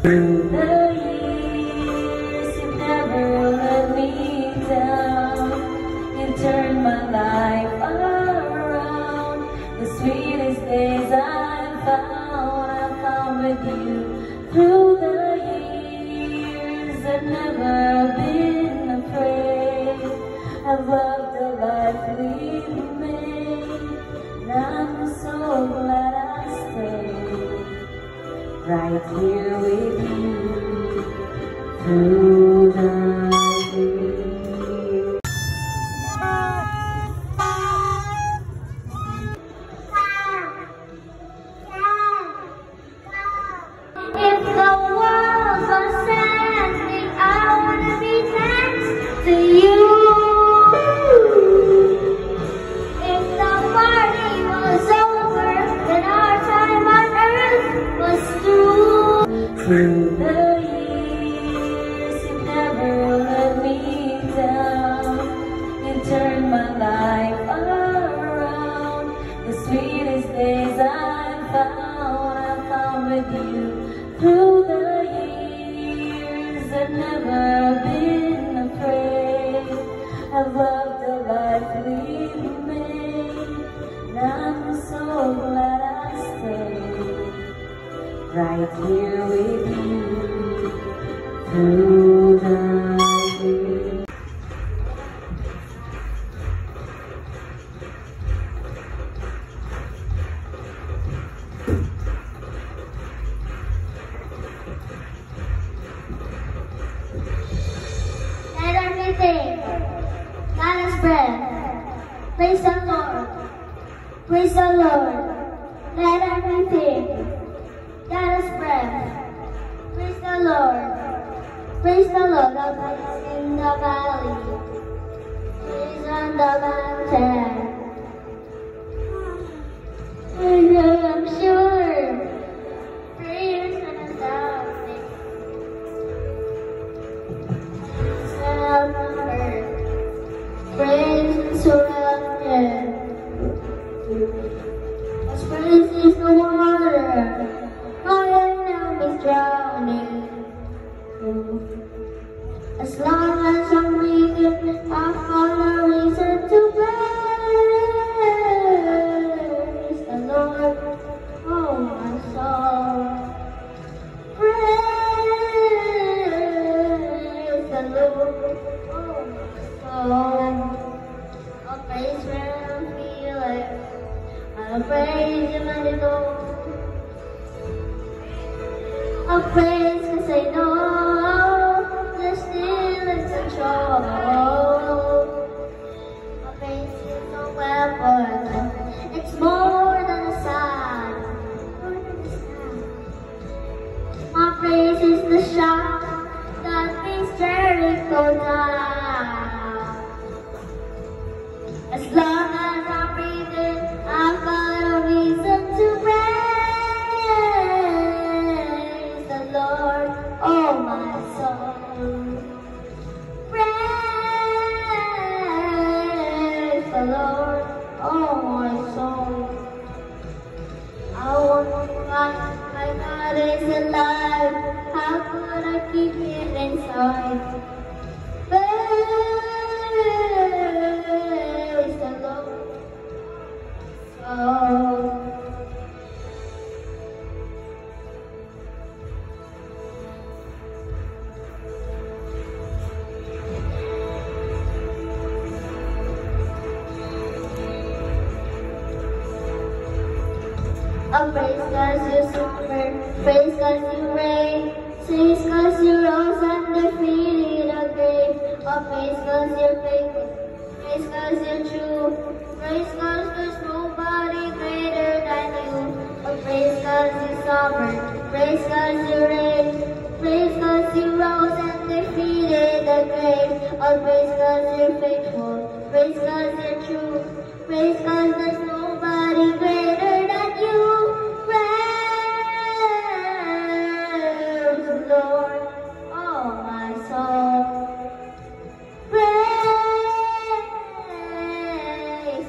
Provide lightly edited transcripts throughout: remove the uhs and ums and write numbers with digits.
Through the years, you never let me down. You turned my life around. The sweetest days I found with you. Through the years, I've never been afraid. I've loved the life we've made, and I'm so glad I stayed right here with you through the years. If the world was ending, I wanna be next to you. If the party was over, then our time on earth was through. Through the years, you never let me down. You turned my life around. The sweetest days I found with you. Through the years, I've never been afraid. I've loved the life we've made, and I'm so glad I stayed right here with you through the years. Let everything, God is breath. Praise the Lord. Praise the Lord. Let everything, God is breath. Praise the Lord. Praise the Lord. The praise in the valley. Praise on the mountain. And I'm sure. Praise on the mountain. On the earth. Praise and surrender. As praise is the water, my enemies drowning. As long as I'm breathing, I found a reason to I praise you, my Lord. I praise 'cause I know you're still in control. My praise is no weapon. It's more than a sign. My praise is the shout that makes Jericho down. As long as I'm breathing, I've got a reason to praise the Lord, oh my soul. Praise the Lord, oh my soul. I wonder why my God is alive. How could I keep it inside? Praise the Lord. Oh. Oh, praise 'cause you suffer, praise 'cause you reign, praise 'cause you rose and defeated the grave. Oh, praise 'cause you're faithful, praise 'cause you're true, praise 'cause there's nobody greater than you. Oh, praise 'cause you're sovereign, praise 'cause you reign, praise 'cause you rose and defeated the grave. Oh, praise 'cause you're faithful, praise 'cause you're true, praise 'cause there's nobody greater than you. Praise the Lord, oh my soul. Praise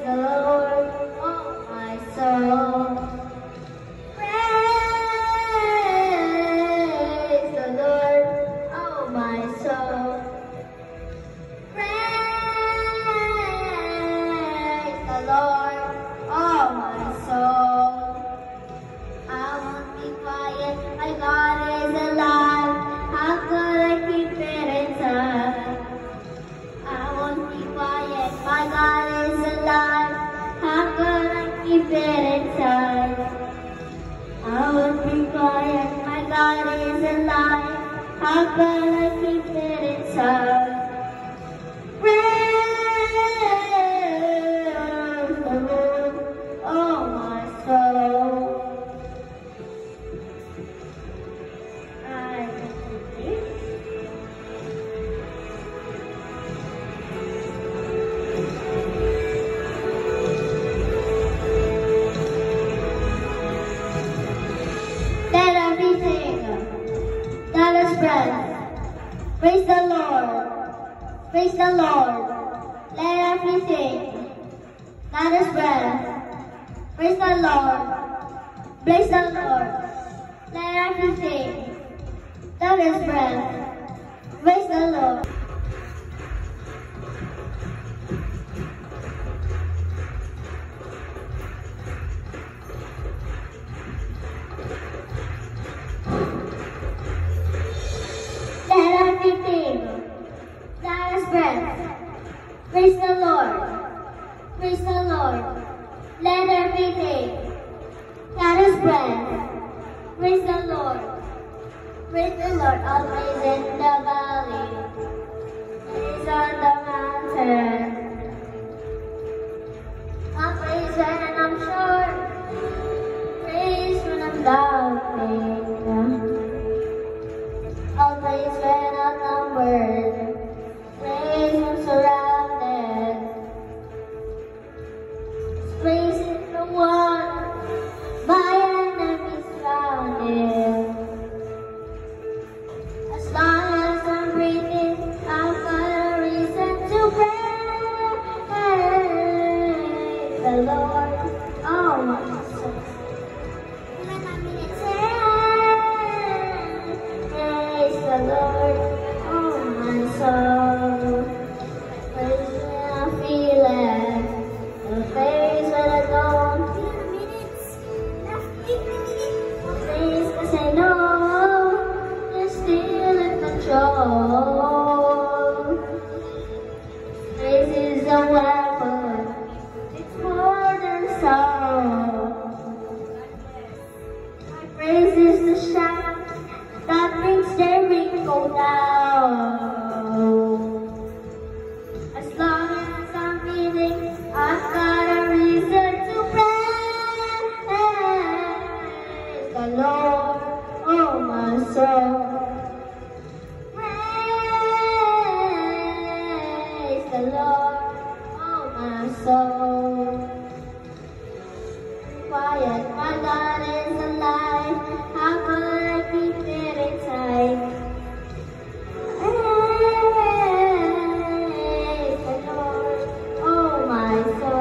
the Lord, oh my soul. Praise the Lord, oh my soul. Praise the Lord, oh my soul. I won't be quiet, my God is alive. How could I keep it inside? I won't be quiet, my God is alive. How could I keep it inside? I won't be quiet, my God is alive. How could I keep it inside? Praise the Lord, oh my soul. Let everything that is breath praise the Lord. Praise the Lord. Let everything that is breath praise the Lord. Praise the Lord. Let everything that is breath praise the Lord. Let everything that is breath praise the Lord. Praise the Lord. Let everything that is breath praise the Lord. Praise the Lord. Always in the valley, praise on the mountain. I'll praise when I'm sure, praise when I'm doubting. I'll praise when outnumbered, praise when surrounded. Praise is the one my enemies surrounded. As long as I'm breathing, I've got a reason to praise the Lord, oh my soul. When I'm in its hand, praise the Lord, oh my soul. Praise when I feel it, and praise when I don't. Praise 'cause I know you're still in control. Praise is a weapon, it's more than soul. Quiet, my God is alive. How could I keep it inside? Praise the Lord, oh my soul.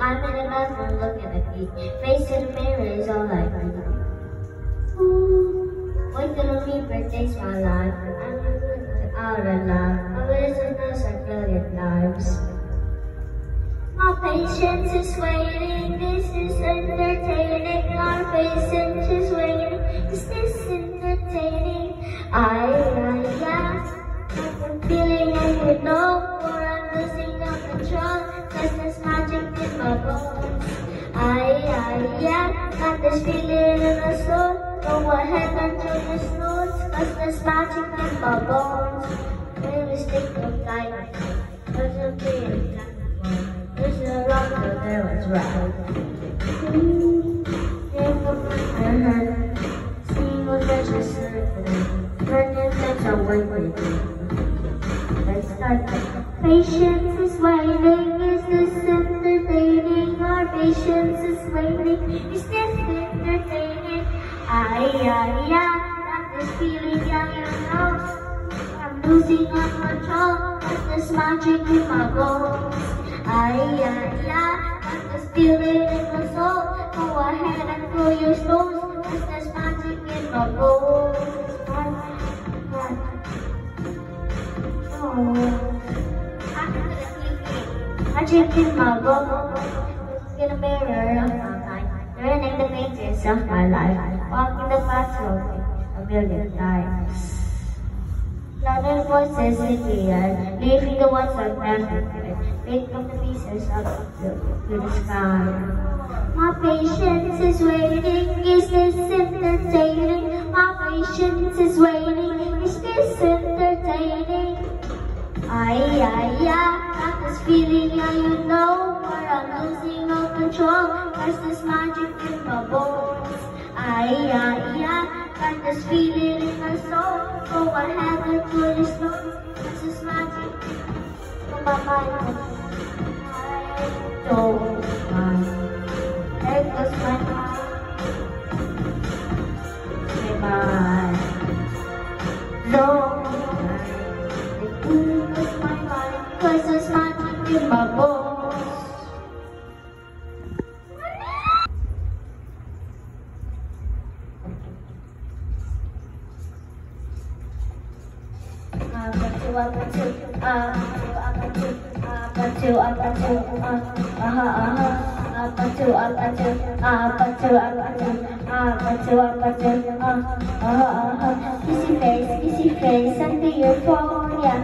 I'm in a bathroom looking at me. Face in the mirror is all I can do. Wait till the reaper takes my life. I'm out of love. I wish it was a billion lives. My patience is waiting. This is entertaining. Our patience is waiting. Is this entertaining? Yeah. I'm feeling I would know, or I'm losing no control. Cause there's magic in my bones. Yeah. Got this feeling in my soul. Go ahead and do the snooze. Cause there's magic in my bones. Really stick to life. There's a feeling like there's a rock that there was right. Seeing what there's a circle. Burning things are waiting. Let's start. Patience is waiting. Is this entertaining? Our patience is waiting. Is this entertaining? Yeah. Got this feeling, yeah, you know. I'm losing all control. Cause there's magic in my bones. Yeah. Got this feeling in my soul. Go ahead and throw your stones. Cause there's magic in my bones. Magic in my bones. In a mirror of my mind. Learning the pages of my life. Walking the path of a million times. Louder voices in the air. Leaving the ones that never care. Pick up the pieces up to the sky. My patience is waiting. Is this entertaining? My patience is waiting. Is this entertaining? Yeah. Got this feeling, yeah, you know. Where I'm losing all control. Cause there's magic in my bones. Yeah. Got this feeling in my soul. Go ahead and do your stones. Cause there's magic in my mind. I don't mind. There goes my heart. Say bye. Don't mind. There goes my heart. Cause there's magic in my bones. Kissy face, under your phone, yeah.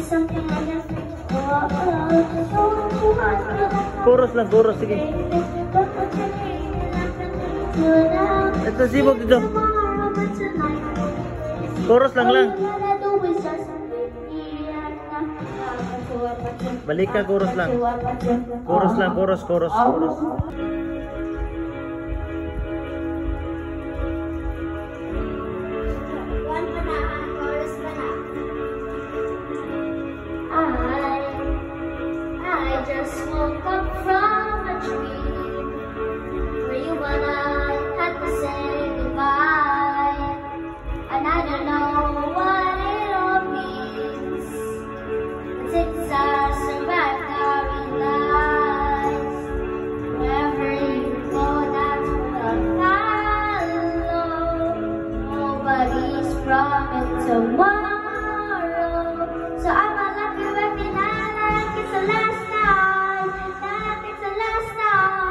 Something like that. Chorus lang, sige. Ito sibog dito. Chorus lang. Balik ka, chorus lang. Chorus. I just woke up from a dream where you and I had to say goodbye, and I don't know what it all means, but it's our survived our lives. Wherever you go, that's where I'll follow. Nobody's promised tomorrow. So I'm a lucky every night like it's the last time, like it's the last time.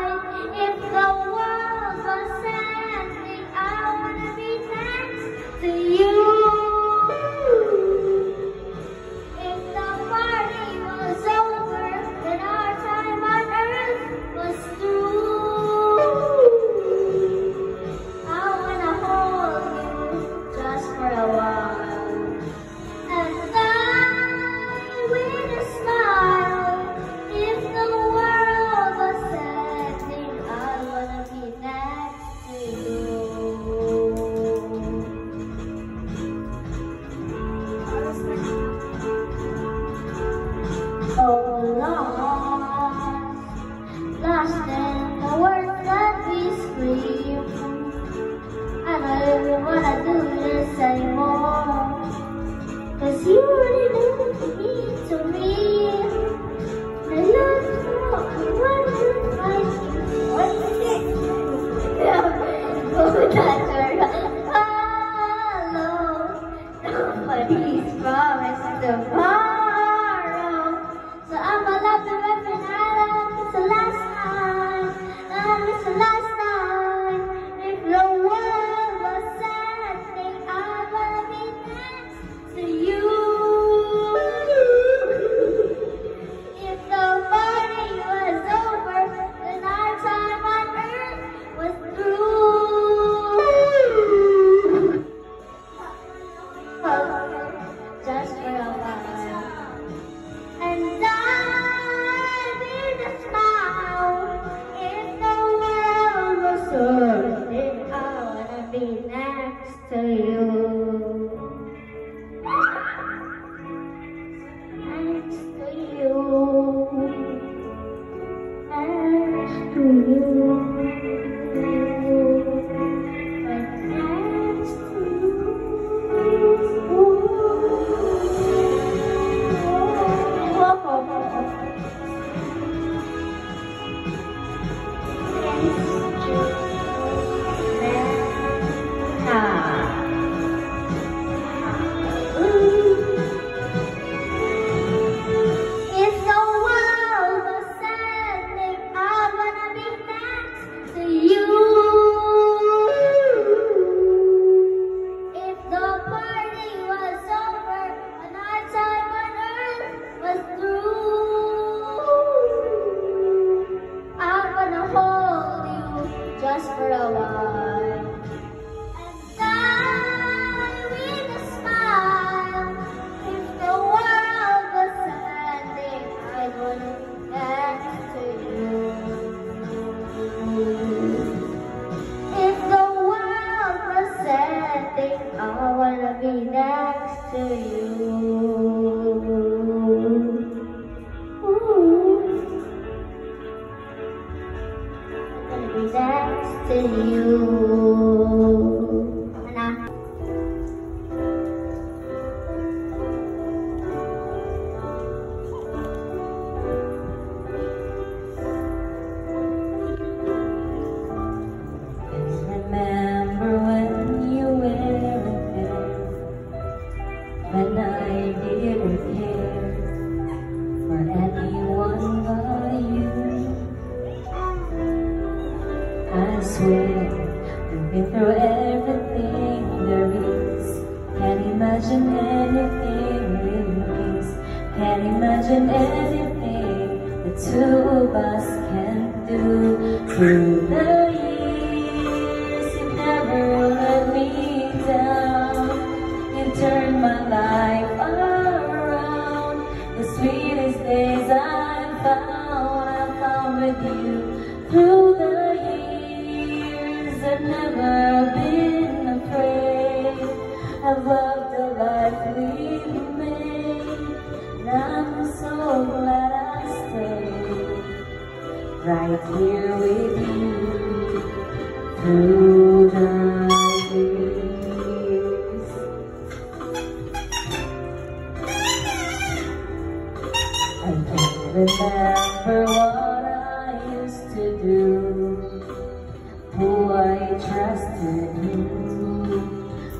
Just for a while, and die with a smile. If the world was ending, I would next to you. If the world was ending, I wanna be next to you. Next to you. Remember when you were there, when I didn't care for anyone but you. I swear we've been through everything there is. Can't imagine anything we miss. Can't imagine anything the two of us can do. Through the years, you never let me down. You turned my life around. The sweetest days I found with you. Through the I've never been afraid. I've loved the life we've made, and I'm so glad I stayed right here with you through the years. I can't remember what I used to do, who I trusted,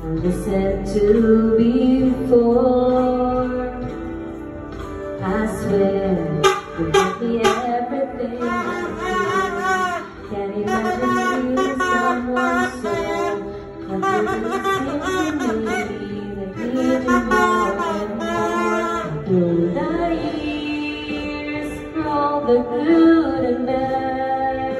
who listened to before. I swear you gave me everything. Can't imagine being someone so completely to me. They need you more and more. Through the years, for all the good and bad,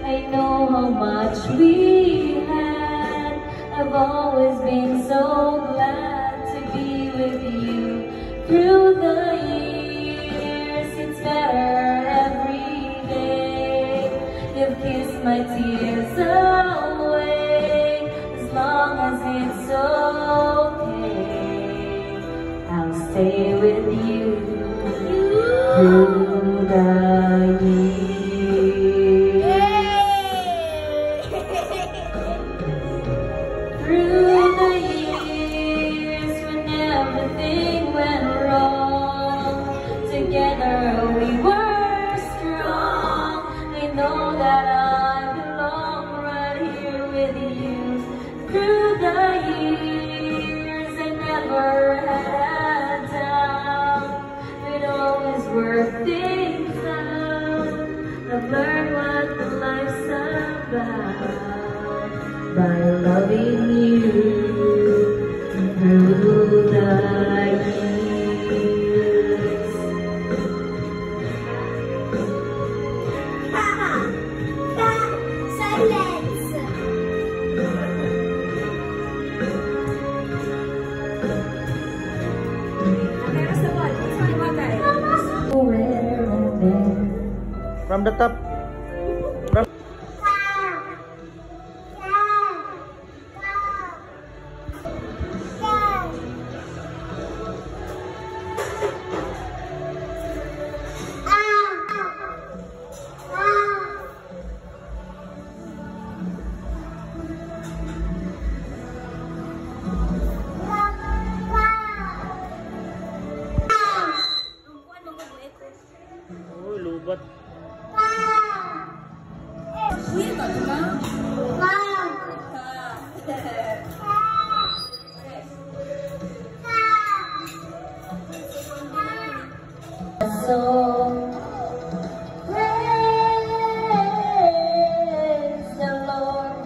I know how much we had. I've always been so glad to be with you. Through the years, it's better every day. You've kissed my tears away. As long as it's okay, I'll stay with you through the years. Together we were strong. I know that I belong right here with you. Through the years, I never had a doubt. We'd always work things out. I've learned what life's about by loving you through the years. From the top. From What? So praise the Lord.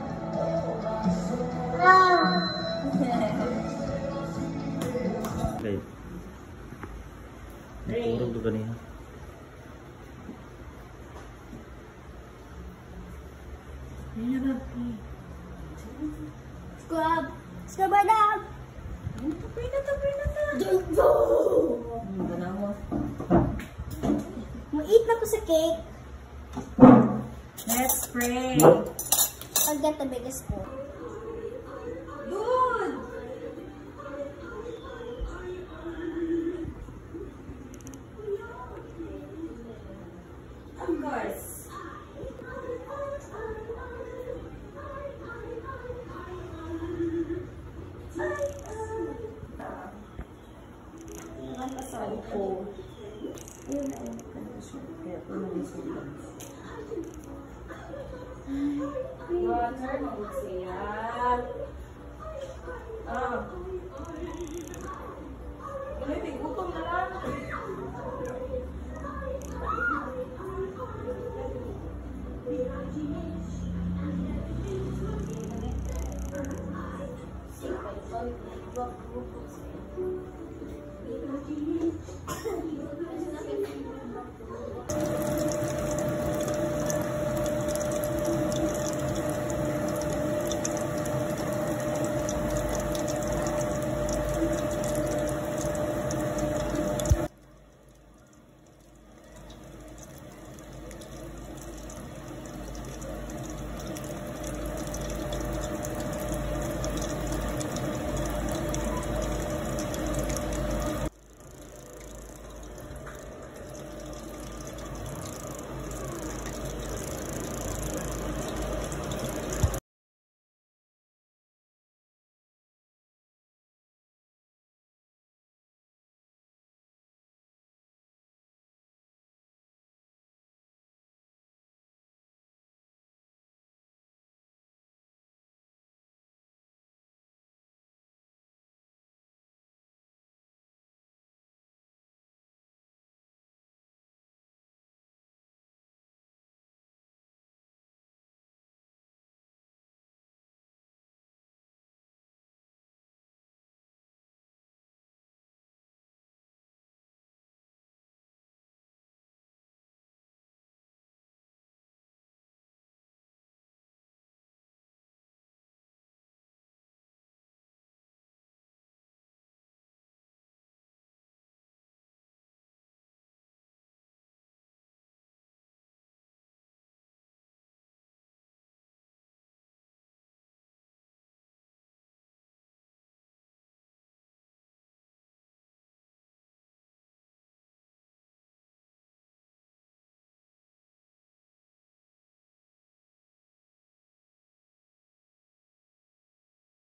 Okay. Turog to kanina. Scrub. Scrub right now. Eat na ko sa cake. Let's pray. I'll get the biggest spoon. Good. Of course. Water, siya. Ah.